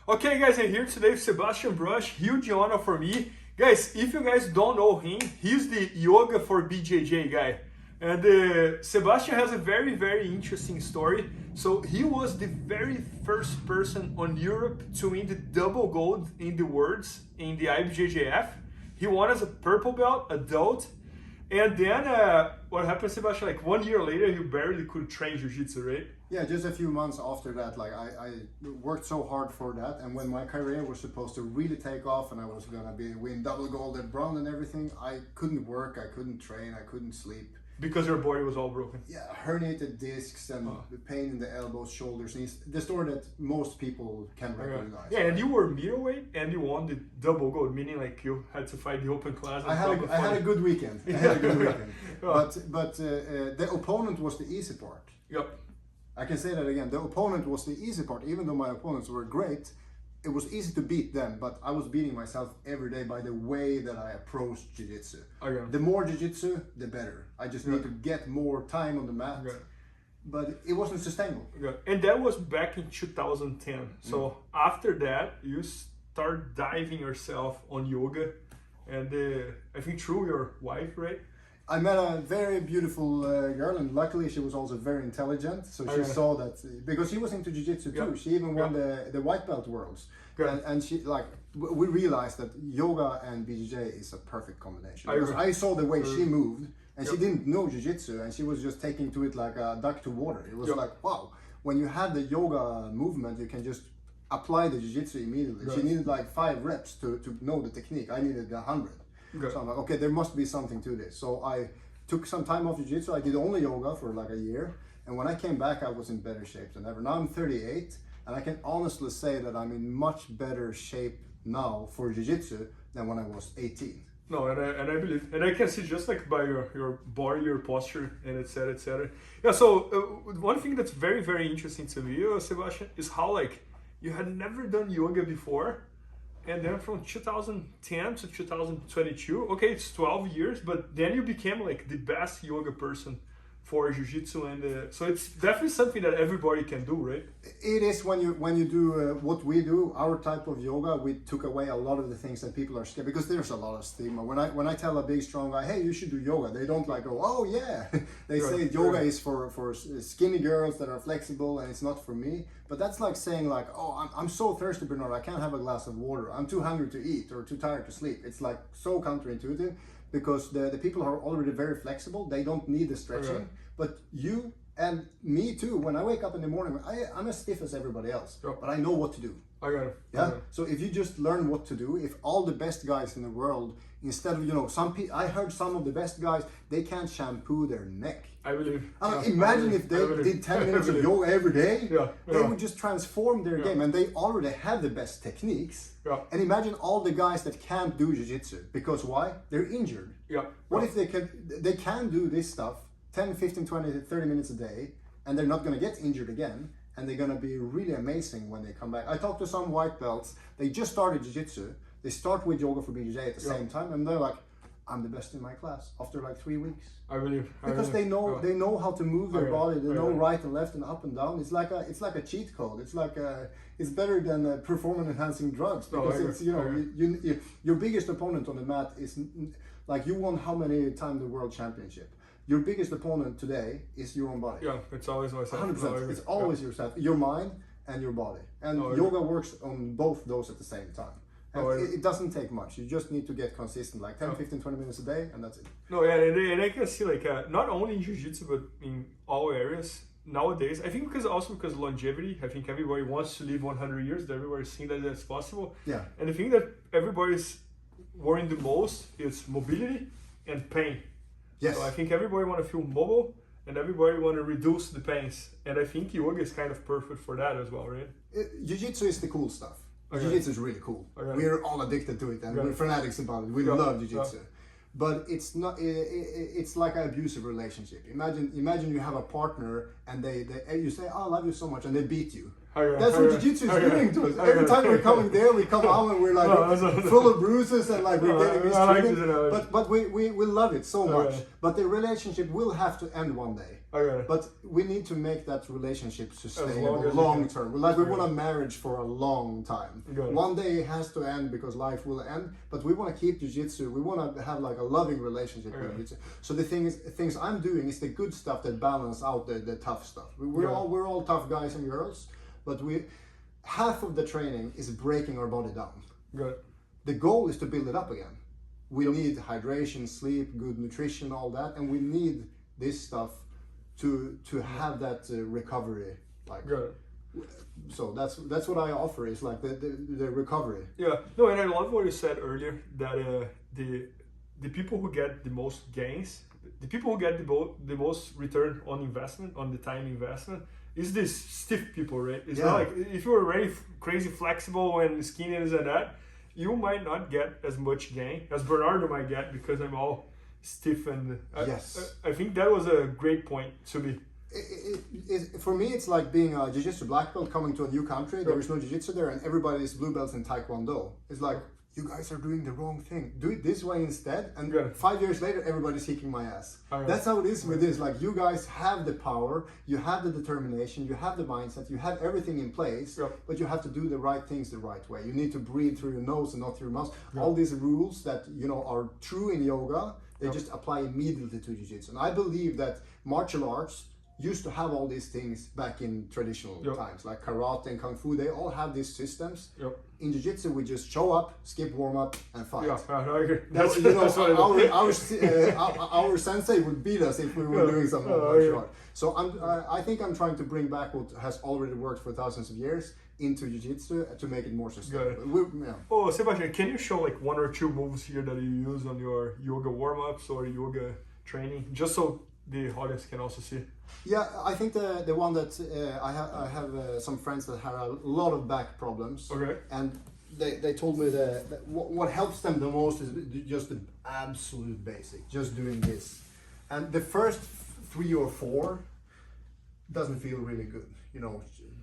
Okay guys, I'm here today with Sebastian Brosche, huge honor for me. Guys, if you guys don't know him, he's the Yoga for BJJ guy. And Sebastian has a very interesting story. So he was the very first person on Europe to win the double gold in the worlds in the IBJJF. He won as a purple belt, adult. And then what happened, Sebastian, like 1 year later, you barely could train Jiu-Jitsu, right? Yeah, just a few months after that, like I worked so hard for that, and when my career was supposed to really take off and I was gonna win double gold at Brown and everything, I couldn't work, I couldn't train, I couldn't sleep. Because your body was all broken. Yeah, herniated discs and pain in the elbows, shoulders, knees. The story that most people can recognize. Yeah, and you were middleweight and you won the double gold, meaning like you had to fight the open class. I had a good weekend. But the opponent was the easy part. Yep. I can say that again. The opponent was the easy part. Even though my opponents were great, it was easy to beat them, but I was beating myself every day by the way that I approached Jiu-Jitsu. Okay. The more Jiu-Jitsu, the better. I just need to get more time on the mat. Okay. But it wasn't sustainable. Okay. And that was back in 2010. So after that, you start diving yourself on yoga. And I think through your wife, right? I met a very beautiful girl, and luckily she was also very intelligent. So she saw that, because she was into Jiu-Jitsu too. She even won the white belt worlds. And she, like, we realized that yoga and BJJ is a perfect combination. Because I saw the way she moved, and she didn't know Jiu-Jitsu, and she was just taking to it like a duck to water. It was like, wow, when you have the yoga movement, you can just apply the Jiu-Jitsu immediately. She needed like 5 reps to know the technique. I needed 100. So I'm like, okay, there must be something to this. So I took some time off Jiu-Jitsu. I did only yoga for like a year. And when I came back, I was in better shape than ever. Now I'm 38, and I can honestly say that I'm in much better shape now for Jiu-Jitsu than when I was 18. No, and I believe, and I can see just like by your body, your posture, and etc, etc. Yeah, so one thing that's very interesting to me, Sebastian, is how like you had never done yoga before. And then from 2010 to 2022, okay, it's 12 years, but then you became like the best yoga person for Jiu-Jitsu, and so it's definitely something that everybody can do, right? It is when you do what we do, our type of yoga. We took away a lot of the things that people are scared, because there's a lot of stigma. When I tell a big strong guy, hey, you should do yoga, they don't like go, oh yeah. They say yoga is for skinny girls that are flexible, and it's not for me. But that's like saying like, oh, I'm so thirsty, Bernardo, I can't have a glass of water. I'm too hungry to eat or too tired to sleep. It's like so counterintuitive. Because the people who are already very flexible, they don't need the stretching. But you and me too, when I wake up in the morning, I'm as stiff as everybody else, but I know what to do. I got it. Yeah. So if you just learn what to do, if all the best guys in the world, instead of, you know, I heard some of the best guys, they can't shampoo their neck. I believe. Imagine if they did 10 minutes of yoga every day, they would just transform their game, and they already have the best techniques. And imagine all the guys that can't do Jiu-Jitsu, because why? They're injured. What if they can do this stuff 10, 15, 20, 30 minutes a day, and they're not going to get injured again, and they're going to be really amazing when they come back. I talked to some white belts, they just started Jiu-Jitsu, they start with yoga for BJJ at the same time, and they're like, I'm the best in my class after like 3 weeks. I believe. Because they know how to move their body, they know right and left and up and down. It's like a cheat code. It's like it's better than performance enhancing drugs, because it's, you know, your biggest opponent on the mat is like, you won how many times the world championship? Your biggest opponent today is your own body. Yeah, it's always myself. 100%. It's always yourself, your mind and your body. And yoga works on both those at the same time. And it doesn't take much. You just need to get consistent, like 10, 15, 20 minutes a day, and that's it. No, yeah, and I can see like not only in Jiu-Jitsu, but in all areas nowadays. I think because longevity. I think everybody wants to live 100 years. Everybody's seeing that that's possible. Yeah. And the thing that everybody's worrying the most is mobility and pain. Yes. So I think everybody want to feel mobile, and everybody want to reduce the pains. And I think yoga is kind of perfect for that as well, right? Jiu-Jitsu is the cool stuff. Jiu-Jitsu is really cool. We're all addicted to it, and we're fanatics about it. We love Jiu-Jitsu. But it's not. It's like an abusive relationship. Imagine you have a partner, and you say, "Oh, I love you so much," and they beat you. That's what Jiu-Jitsu is doing to us. Every time we're coming there, we come out and we're like full of bruises, and like we're getting mistreated. But we love it so much. But the relationship will have to end one day. But we need to make that relationship sustainable, long term. Like we want a marriage for a long time. One day it has to end because life will end, but we want to keep jiu-jitsu. We want to have like a loving relationship with jiu-jitsu. So the things I'm doing is the good stuff that balance out the tough stuff. We're all tough guys and girls, but half of the training is breaking our body down. The goal is to build it up again. We need hydration, sleep, good nutrition, all that, and we need this stuff to have that recovery. Like, so that's what I offer, is like the recovery. Yeah, no, and I love what you said earlier, that the people who get the most gains, the people who get the most return on investment, on the time investment, is these stiff people, right? It's not like if you're very crazy flexible and skinny and that, you might not get as much gain as Bernardo might get because I'm all stiff and I think that was a great point to me. For me, it's like being a jiu-jitsu black belt coming to a new country. There is no jiu-jitsu there, and everybody is blue belts in taekwondo. It's like, you guys are doing the wrong thing. Do it this way instead. And 5 years later, everybody's kicking my ass. That's how it is with this. Like, you guys have the power, you have the determination, you have the mindset, you have everything in place, but you have to do the right things the right way. You need to breathe through your nose and not through your mouth. All these rules that, you know, are true in yoga, they just apply immediately to jiu-jitsu. And I believe that martial arts used to have all these things back in traditional times, like karate and kung fu. They all have these systems. In jiu-jitsu, we just show up, skip warm-up, and fight. That's, you know, our sensei would beat us if we were doing something martial art. So I think I'm trying to bring back what has already worked for thousands of years into jiu-jitsu to make it more sustainable. Oh, Sebastian, can you show like 1 or 2 moves here that you use on your yoga warm-ups or yoga training, just so the audience can also see? Yeah, I think the one that I have some friends that have a lot of back problems, and they told me that what helps them the most is just the absolute basic, just doing this. And the first 3 or 4 doesn't feel really good, you know,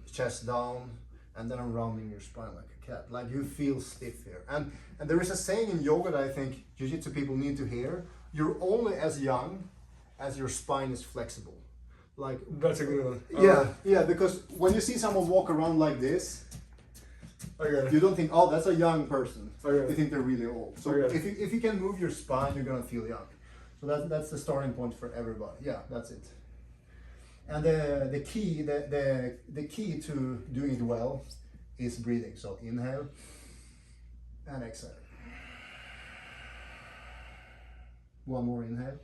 chest down, and then rounding your spine like a cat. Like, you feel stiff here. And there is a saying in yoga that I think jiu-jitsu people need to hear: you're only as young as your spine is flexible. Like, that's a good one. Yeah, because when you see someone walk around like this, you don't think, oh, that's a young person. You think they're really old. So if you can move your spine, you're gonna feel young. So that's the starting point for everybody. Yeah, that's it. And the key to doing it well is breathing. So inhale and exhale. One more inhale.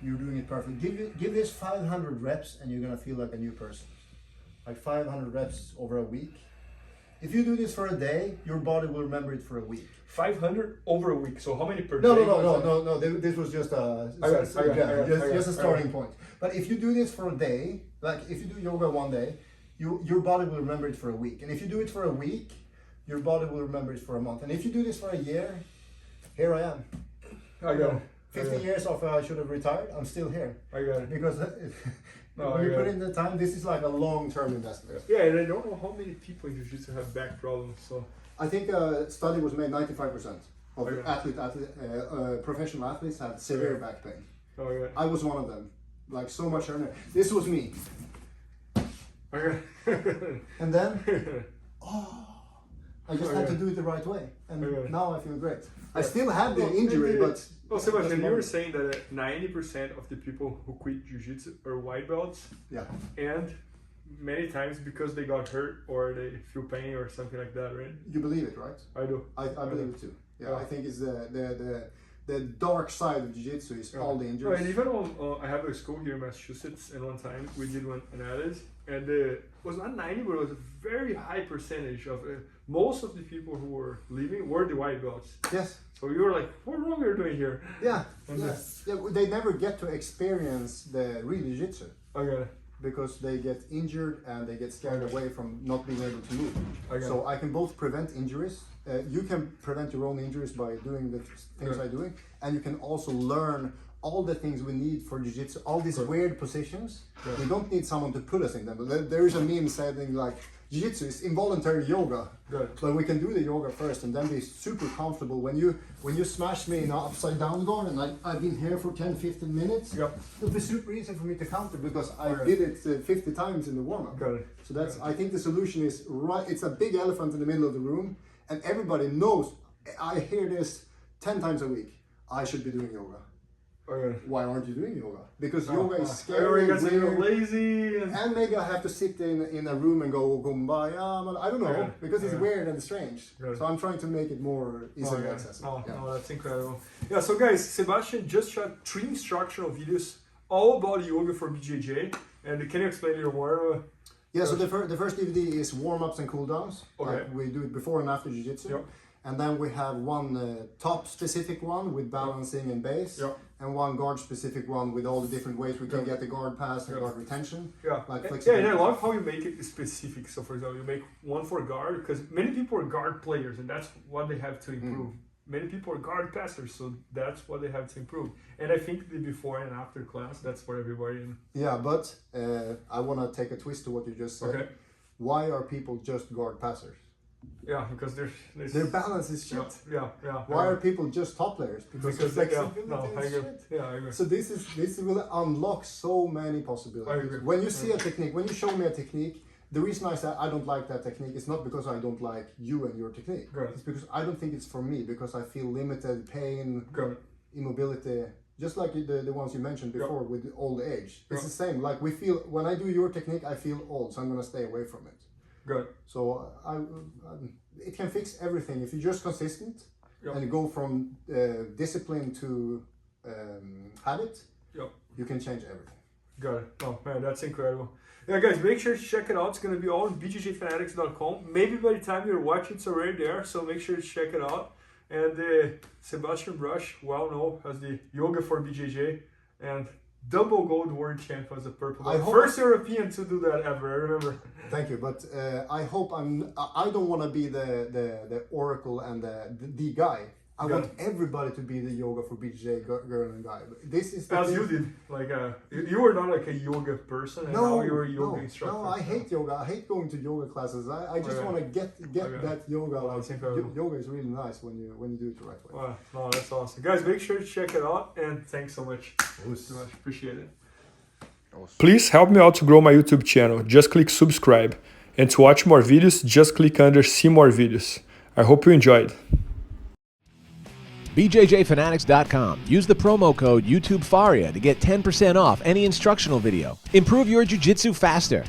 You're doing it perfect. Give this 500 reps and you're gonna feel like a new person. Like 500 reps over a week. If you do this for a day, your body will remember it for a week. 500 over a week. So how many per day? No. This was just a starting point. But if you do this for a day, like if you do yoga one day, your body will remember it for a week. And if you do it for a week, your body will remember it for a month. And if you do this for a year, here I am. 15 years after I should have retired, I'm still here. Because when you put in the time, this is like a long-term investment. Yeah, and I don't know how many people in jiu-jitsu have back problems. So I think a study was made, 95% of professional athletes have severe back pain. I was one of them. Like, so much earlier. This was me. And then, I just had to do it the right way. And now I feel great. I still have the injury, but... Oh, Sebastian, you were saying that 90% of the people who quit jiu-jitsu are white belts. And many times because they got hurt or they feel pain or something like that, right? You believe it, right? I do. I believe it too. Yeah, I think it's the dark side of jiu-jitsu is all the injuries. And even I have a school here in Massachusetts, and one time we did one analysis, and it was not 90, but it was a very high percentage of most of the people who were leaving were the white belts. Yes. So you were like, what wrong are you doing here? Yeah. They never get to experience the real jiu-jitsu. Because they get injured and they get scared away from not being able to move. So I can both prevent injuries. You can prevent your own injuries by doing the things I'm doing, and you can also learn all the things we need for jiu-jitsu, all these weird positions. We don't need someone to put us in them. There is a meme saying like, Jiu-Jitsu is involuntary yoga. Good. But we can do the yoga first and then be super comfortable. When you smash me in an upside down guard and I've been here for 10-15 minutes, it'll be super easy for me to counter because I did it 50 times in the warm-up. So that's, I think the solution is right. It's a big elephant in the middle of the room and everybody knows, I hear this 10 times a week, I should be doing yoga. Why aren't you doing yoga? Because yoga is scary, weird, lazy, and maybe I have to sit in a room and go kumbaya. I don't know, because it's weird and strange. So I'm trying to make it more easily accessible. Oh, that's incredible. Yeah, so guys, Sebastian just shot 3 instructional videos all about yoga for BJJ. And can you explain a little more? Yeah, so the first DVD is warm-ups and cool-downs. We do it before and after Jiu-Jitsu. And then we have one top specific one with balancing and base, and one guard specific one with all the different ways we can get the guard pass and guard retention. Like and I love how you make it specific. So for example, you make one for guard, because many people are guard players and that's what they have to improve. Many people are guard passers, so that's what they have to improve. And I think the before and after class, that's for everybody. Yeah, but I want to take a twist to what you just said. Why are people just guard passers? Yeah, because their balance is shit. Yeah. Why are people just top players? Because flexibility is shit. Yeah, I agree. So this will unlock so many possibilities. I agree. When you see a technique, when you show me a technique, the reason I say I don't like that technique is not because I don't like you and your technique. It's because I don't think it's for me, because I feel limited, pain, immobility. Just like the ones you mentioned before with old age. It's the same. Like we feel, when I do your technique, I feel old, so I'm gonna stay away from it. So it can fix everything if you're just consistent and go from discipline to habit. You can change everything. Got it. Oh man, that's incredible. Yeah, guys, make sure to check it out. It's gonna be all on BJJfanatics.com. Maybe by the time you're watching, it's already there. So make sure to check it out. And Sebastian Brosche, well known as the Yoga for BJJ and double gold world champion as a purple belt. First European to do that ever, I remember. Thank you, but I hope I don't want to be the oracle and the guy. I want everybody to be the yoga for BJJ girl and guy. This is as you did. Like you were not like a yoga person, and now you're a yoga instructor. No, I hate yoga. I hate going to yoga classes. I just want to get that yoga. Yoga is really nice when you do it the right way. Wow, no, that's awesome, guys. Make sure to check it out, and thanks so much. Appreciate it. Please help me out to grow my YouTube channel. Just click subscribe, and to watch more videos, just click under see more videos. I hope you enjoyed. IBJJfanatics.com. Use the promo code YouTube Faria to get 10% off any instructional video. Improve your jiu-jitsu faster.